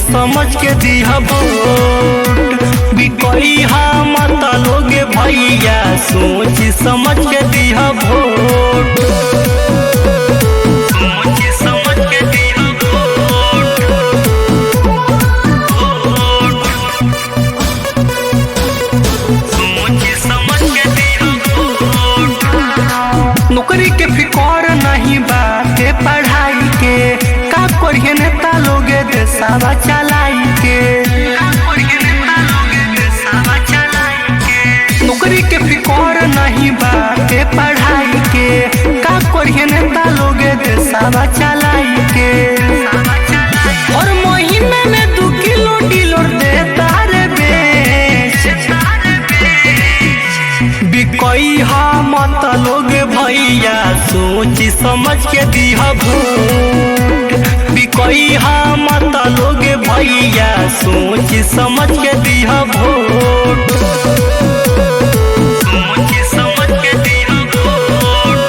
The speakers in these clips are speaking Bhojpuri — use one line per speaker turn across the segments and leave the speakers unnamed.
समझ के दिया वोट। बिकइहा मत लोगे भैया सोच समझ के दिया वोट। सोच समझ के दिया वोट। सोच समझ के दिया वोट। नौकरी के फिकर नहीं बाटे पढ़ाई के, का करिए नेता लोगे देशवा चलाई के। नौकरी के फिकर नहीं बाटे पढ़ाई के, का करिए नेता लोगे देशवा चलाई के। और महीने में 2 किलो डीलर देता रे बेच। बिकइहा मत लोगे भैया सोच समझ के दिया वोट। बिकइहा मत लोगे भैया सोच समझ के दिया वोट। सोच समझ के दिया वोट।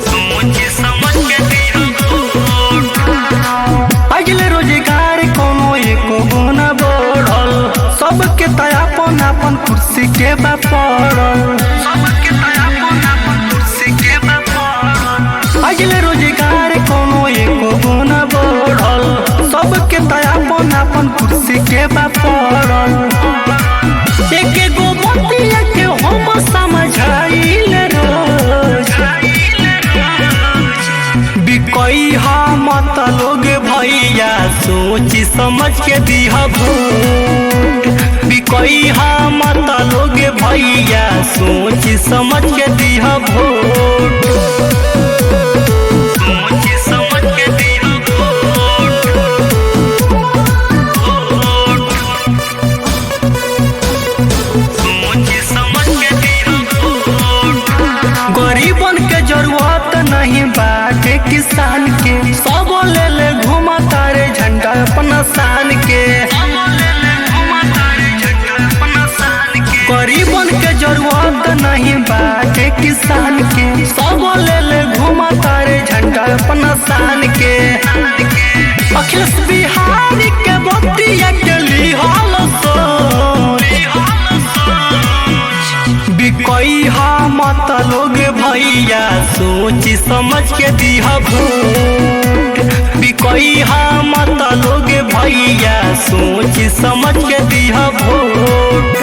सोच समझ के दिया वोट। अगले रोजगार कोनो एको गुना बढ़ल, सबके तय अपन अपन कुर्सी के बा पड़ल। अगले रोजगार कोनो एको गुना बढ़ल, सबके तय अपन अपन कुर्सी के बा पड़ल। एक गो बतिया के हम समझाइल रोज। बिकइहा मत लोगे भैया सोच समझ के दिया वोट। बिकइहा मत लोगे भैया सोच समझ के दिया वोट। सोच समझ के दिया वोट। सोच समझ के दिया वोट। गरीबन के जरूरत नहीं बाटे किसान के, सब ले ले घुमा तारे झंडा अपना शान के। गरीबन के जरूरत नहीं बाटे किसान के, सब ले ले घुमा तारे झंडा अपना शान के। अखिलेश बिहारी के बतिया के लिहाल सोच। बिकइहा मत लोगे भैया सोच समझ के दिया वोट। बिकइहा मत लोगे भैया सोच समझ के दिया वोट।